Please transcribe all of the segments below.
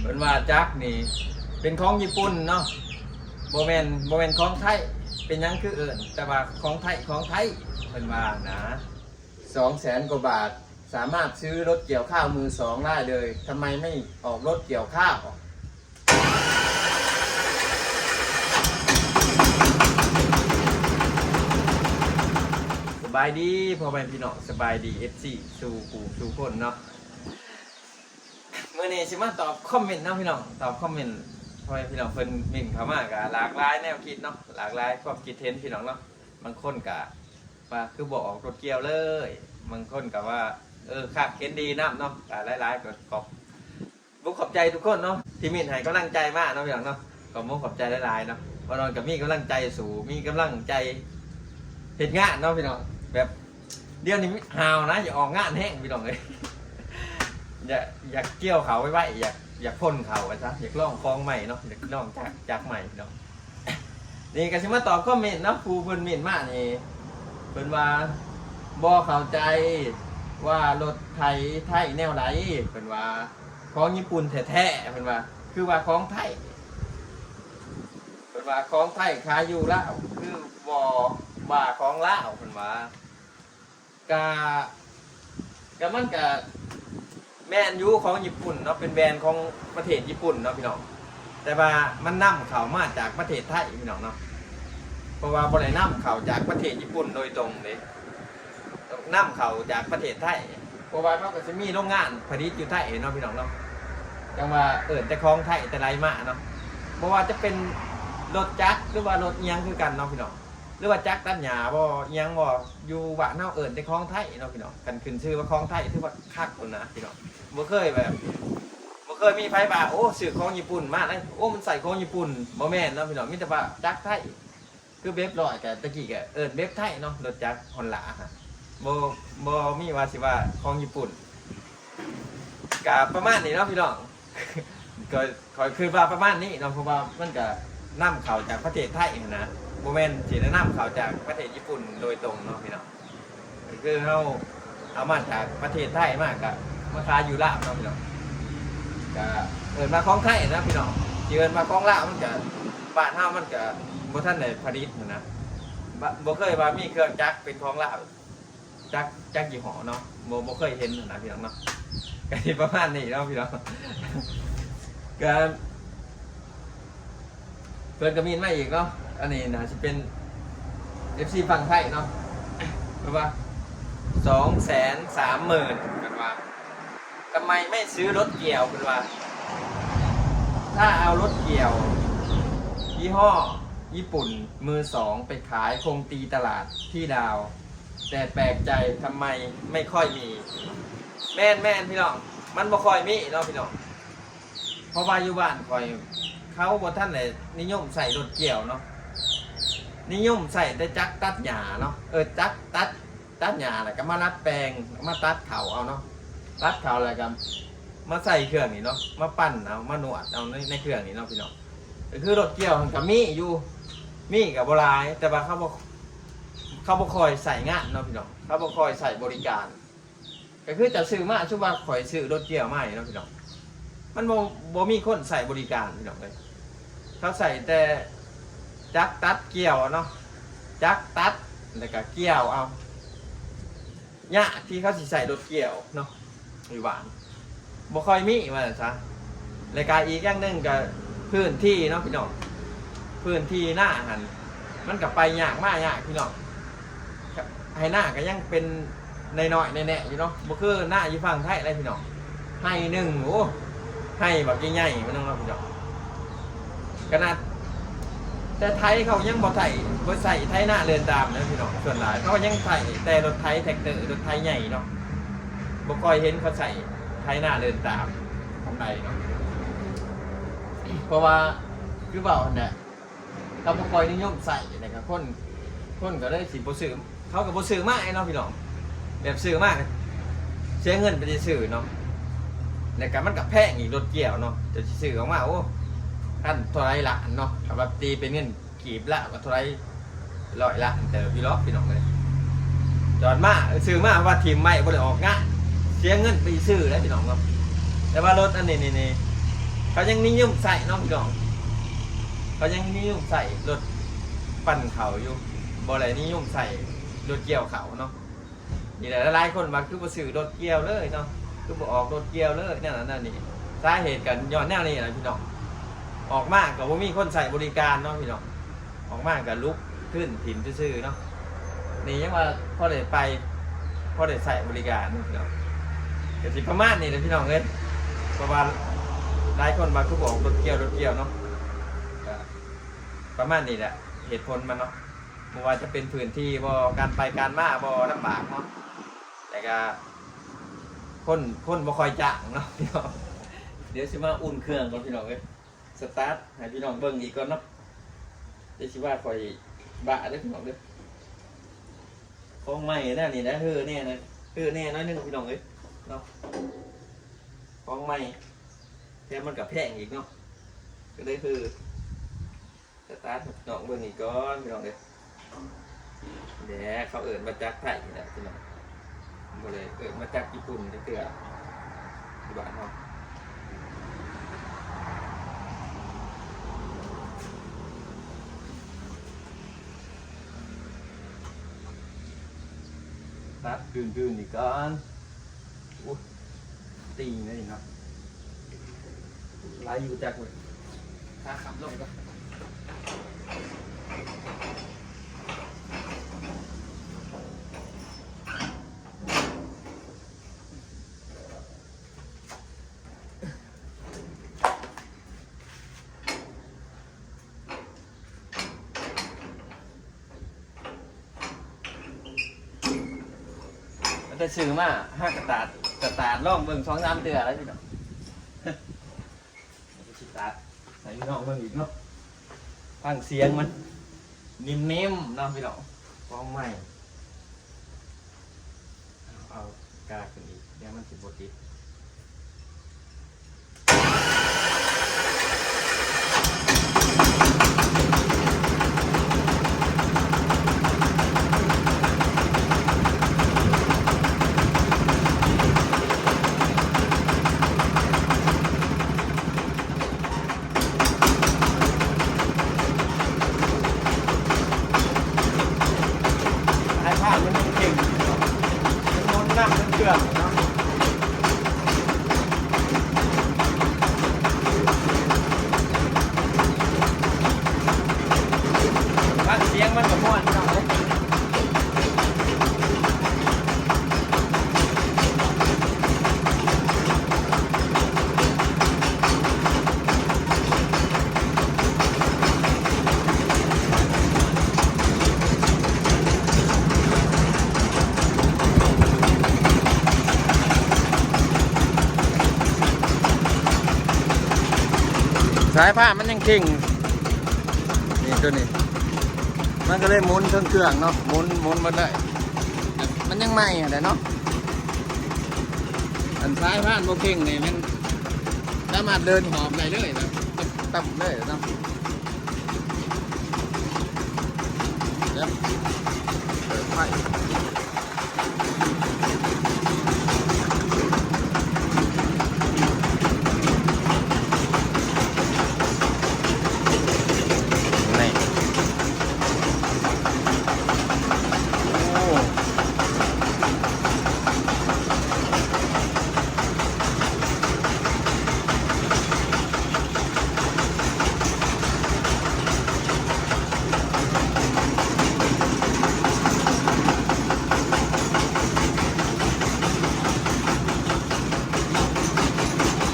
เป็นว่าจักนี่เป็นของญี่ปุ่นเนาะโบแมนของไทยเป็นยังคือแต่ว่าของไทยเป็นว่านะ200,000 กว่าบาทสามารถซื้อรถเกี่ยวข้าวมือสองได้เลยทำไมไม่ออกรถเกี่ยวข้าวสบายดีพ่อแม่พี่น้องสบายดี FC สู่คนเนาะเมื่อนี้สิมาตอบคอมเมนต์นะพี่น้องตอบคอมเมนต์พ่อแม่พี่น้องเพิ่นมิ่งเข้ามากับหลากหลายแนวคิดเนาะหลากหลายความคิดเห็นพี่น้องเนาะบางคนก็ว่าคือบอกออกรถเกี่ยวเลยบางคนก็ว่าคักเห็นดีนะเนาะก็หลายๆก็ขอบใจทุกคนเนาะที่มิ่งให้กำลังใจมากเนาะพี่น้องเนาะก็ขอบใจหลายๆเนาะว่านอนกับมีกำลังใจสู่มีกำลังใจเฮ็ดงานเนาะพี่น้องแบบเดี๋ยวนี้หาวนะอย่าออกงานแห้งพี่น้องเลยอยากเกี่ยวเขาไว้อยากพ่นเขาซะอยากล่องคลองใหม่เนาะอยากล่องจากใหม่เนาะนี่ก็สิมาตอบคอมเมนต์เนาะครูเพิ่นเมนต์มานี่เพิ่นว่าบ่เข้าใจว่ารถไทยแนวไหนเพิ่นว่าของญี่ปุ่นแท้ๆเพิ่นว่าคือว่าของไทยเพิ่นว่าของไทยขายอยู่ลาวคือบ่ว่าของลาวเพิ่นว่ากะมันกะแม่นยูของญี่ปุ่นเนาะเป็นแบรนด์ของประเทศญี่ปุ่นเนาะพี่น้องแต่ว่ามันนำเข้ามาจากประเทศไทยพี่น้องเนาะเพราะว่าบ่ได้นำเข้าจากประเทศญี่ปุ่นโดยตรงเลยนำเข้าจากประเทศไทยเพราะว่าเขาก็จะมีโรงงานผลิตอยู่ไทยเนาะพี่น้องเนาะจังว่าแต่ของไทยแต่ไรมาเนาะเพราะว่าจะเป็นรถจักรหรือว่ารถเอียงคือกันเนาะพี่น้องหรือว่าจักรตัดหญ้าบ่เอียงบ่อยู่บ้านเฮาแต่ของไทยเนาะพี่น้องกันขึ้นชื่อว่าของไทยถือว่าคักพุ่นนะพี่น้องบ่เคยมีไผว่าโอ้ซื้อของญี่ปุ่นมาได้โอ้มันใส่ของญี่ปุ่นบ่แม่นเนาะพี่น้องมีแต่ว่าจักรไทยคือเว็บร้อยกับตะกี้ก็เว็บไทยเนาะรถจักรฮอนด้าฮะบ่มีว่าสิว่าของญี่ปุ่นก็ประมาณนี้เนาะพี่น้องก็ขอคือว่าประมาณนี้เนาะเพราะว่ามันก็นำเข้าจากประเทศไทยนะบ่แม่นสิได้นำเข้าจากประเทศญี่ปุ่นโดยตรงเนาะพี่น้องคือเฮาเอามาจากประเทศไทยมากก็มาขายอยู่ลาวเนาะพี่น้องก็มาของไทยนะพี่น้องเชิญมาของลาวมันก็บ้านเฮามันก็บ่ทันได้ผลิตนะบ่เคยว่ามีเครื่องจักรเป็นของลาวจักรยี่ห้อเนาะบ่เคยเห็นนะพี่น้องเนาะก็สิประมาณนี้เนาะพี่น้องก็เพิ่นก็มีมาอีกเนาะอันนี้น่าสิเป็น FC ฝั่งไทยเนาะหรือว่า230,000กันว่าทำไมไม่ซื้อรถเกี่ยวกันว่าถ้าเอารถเกี่ยวยี่ห้อญี่ปุ่นมือสองไปขายคงตีตลาดที่ดาวแต่แปลกใจทำไมไม่ค่อยมีแม่นพี่น้องมันบ่ค่อยมีเนาะพี่น้องเพราะว่าอยู่บ้านคอยเขาบ่ท่านเลยนิยมใส่รถเกี่ยวเนาะนิยมใส่แต่จักรตัดหญ้าเนาะจักรตัดหญ้าแล้วก็มารัดแปลงมาตัดเขาเอาเนาะตัดเขาอะไรกันมาใส่เครื่องนี่เนาะมาปั้นเอามาหนวดเอาในเครื่องนี่เนาะพี่น้องคือรถเกี่ยวกับมีกับโบราณแต่ว่าเขาบ่คอยใส่งานเนาะพี่น้องเขาบ่คอยใส่บริการก็คือจะซื้อมาชุบว่าคอยซื้อรถเกี่ยวมาเนาะพี่น้องมันบ่มีคนใส่บริการพี่น้องเลยเขาใส่แต่จักตัดเกี่ยวเนาะจักตัดแล้วก็เกี่ยวเอาเนี่ยที่เขาใส่รถเกี่ยวเนาะอยู่บ้านบ่ค่อยมีว่าซะรายการอีกอย่างนึงก็พื้นที่เนาะพี่น้องพื้นที่หน้าหันมันก็ไปยากมากยากพี่น้องให้หน้าก็ยังเป็นน้อยๆแน่ๆอยู่เนาะบ่คือหน้าอยู่ฝั่งไทยอะไรพี่น้องให้หนึ่งโอ้ให้แบบใหญ่ๆมันต้องเนาะพี่น้องขนาดแต่ไทยเขายังบ่ใส่ไทยหน้าเรือนตามนะพี่น้องส่วนหลายเขายังใส่แต่รถไทยแท็กเตอร์รถไทยใหญ่เนาะบ่ค่อยเห็นเขาใส่ไทยหน้าเรือนตามของใดเนาะเพราะว่าคือเบาเนี่ยเขาบ่ค่อยนิยมใส่นะครับคนก็ได้สิบ่ซื้อเขาก็บ่ซื้อมาไอ้เนาะพี่น้องแบบซื้อมากเสียเงินไปซื้อเนาะแล้วก็มันก็แพงอีกรถเกี่ยวเนาะจะซื้อออกมาโอ้ท่านเท่าไรละเนาะแบบตีเป็นเงินกีบละก็เท่าไร100 ล้านแต่พี่น้องเลยจอดมาซื้อมาว่าทีมไม่บ่ได้ออกงานเสียเงินไปซื้อแล้วพี่น้องครับแต่ว่ารถอันนี้ เขายังนิยมใส่เนาะพี่น้องเขายังนิยมใส่รถปั่นเขาอยู่บ่อะไรนิยมใส่รถเกี่ยวเขาเนาะนี่แหละหลายคนมาคือบ่ซื้อรถเกี่ยวเลยเนาะคือบ่ออกรถเกี่ยวเลยนั่นนี่สาเหตุกันย้อนแนวนี้นะพี่น้องออกมากก็บ่มีคนใส่บริการเนาะพี่น้องออกมากก็ลุกขึ้นถิ่มซื่อๆเนาะนี่ยังว่าพอได้ไปพอได้ใส่บริการพี่น้องก็สิประมาณนี้นะพี่น้องเอ้ยประมาณหลายคนมาคือบอกรถเกี่ยวเนาะประมาณนี้แหละเหตุผลมันเนาะไม่ว่าจะเป็นพื้นที่บ่การไปการมาบ่ลำบากเนาะแต่ก็คนบ่คอยจ้างเนาะพี่น้องเดี๋ยวสิมาอุ่นเครื่องก่อนพี่น้องเอ้ยสตาร์ทให้พี่น้องเบิ่งอีกก่อนเนาะเดี๋ยวสิว่าคอยบะเด้อพี่น้องเด้อของใหม่แน่นี่นะแน่นะแน่น้อยนึงพี่น้องเอ้ยเนาะของใหม่แค่มันกับแพงอีกเนาะก็ได้สตาร์ทน้องเบิ่งอีกก่อนพี่น้องเอ้ยเดี๋ยวเขาเอิ้นมาจากไทยนี่แหละพี่น้องบ่เลยเอิ้นมาจากญี่ปุ่นเด้อที่บ้านเนาะตัดดื้อๆนี่ก่อนอุ๊ยตีนี่เนาะลายอยู่จากเลยขาขับลงก็จะซื้อมาห้ากระตาดล่องเบิ่ง2-3เตือแล้วพี่น้องสตาร์ทใส่พี่น้องเบิ่งอีกเนาะฟังเสียงมันนิ่มๆเนาะพี่น้องฟ้องใหม่เอากาขึ้นอีกเดี๋ยวมันสิบ่ติดเครื่องเนาะฟังเสียงมันก็ม่วนเนาะสายผ้ามันยังเข่งนี่ตัวนี้มันก็เลยหมุนเครื่องเนาะหมุนหมดเลยมันยังใหม่อะเนาะอันสายผ้าโมเข่งนี่มันสามารถเดินหอบได้เลยนะตับเลยเนาะเดี๋ยวเปิดไฟ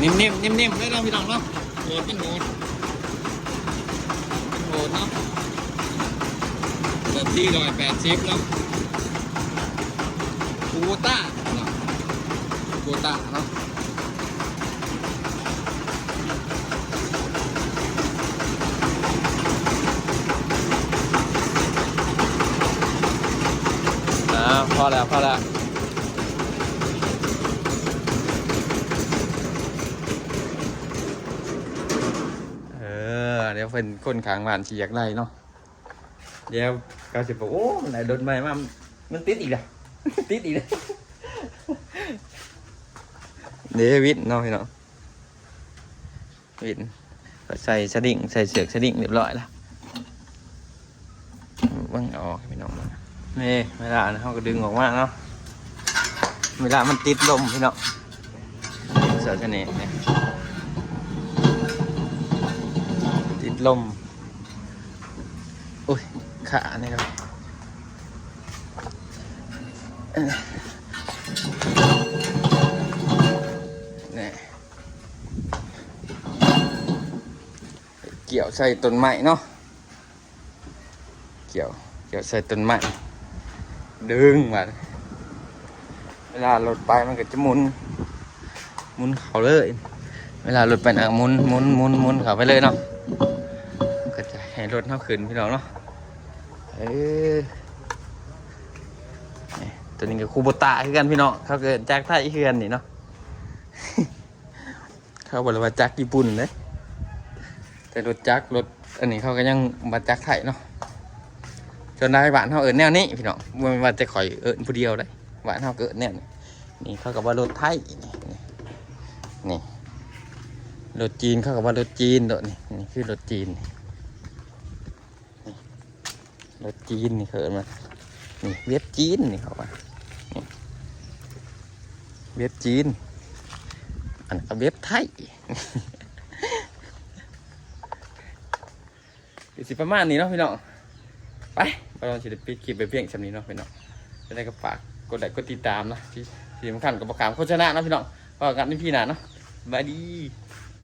นิ่มเลยเราพี่น้องเนาะโหดเป็นโหดเนาะแบบที่180เนาะคูโบต้าเนาะเนาะพอแล้วเดี๋ยวเป็นคนขางหวานฉีอยากได้เนาะเดี๋ยวก็จะบอกโอ้ไหนโดนใหม่มามันติดอีกแล้วติดอีกแล้วเดวิดเนาะพี่น้อง วินก็ใส่สดิ่งใส่เสือกสดิ่งเรียบร้อยแล้วเบิ่งออกพี่น้องนี่เวลาเขาก็ดึงออกมาเนาะเวลามันติดลมพี่น้องเสือกนี่ติดลมอุ้ยขาเนี่ยครับนี่เกี่ยวใส่ต้นไม้เนาะเกี่ยวใส่ต้นไม้ดึงมาเวลารถไปมันก็จะหมุนเขาเลยเวลารถไปนะหมุนเขาไปเลยเนาะก็จะให้รถเท่าขึ้นพี่น้องเนาะตัวนี้ก็คูโบตะคือกันพี่น้องเขาเกิดจากไทยคือกันนี่เนาะ เขาบอกว่าจากญี่ปุ่นเลยแต่รถอันนี้เขาก็ยังมาจากไทยเนาะจนได้บ้านเขาแนวนี้พี่น้องมันว่าจะข่อยผู้เดียวเลยบ้านเขาเกิดแนวนี่เขากับว่ารถไทยนี่รถจีนเขากับว่ารถจีนโดดนี่คือรถจีนรถจีนนี่เขินมานี่เวียดจีนนี่เขาว่าเวียดจีนอันก็เวียดไทย สิประมาณนี้เนาะพี่น้องไปเราจะปิดคลิปไปเพียงชำนี้เนาะพี่น้องจะได้ก็ฝากกดไลค์กดติดตามนะที่สำคัญกับประกาศโฆษณาเนาะพี่น้องก็กันที่พี่หนาเนาะบายดี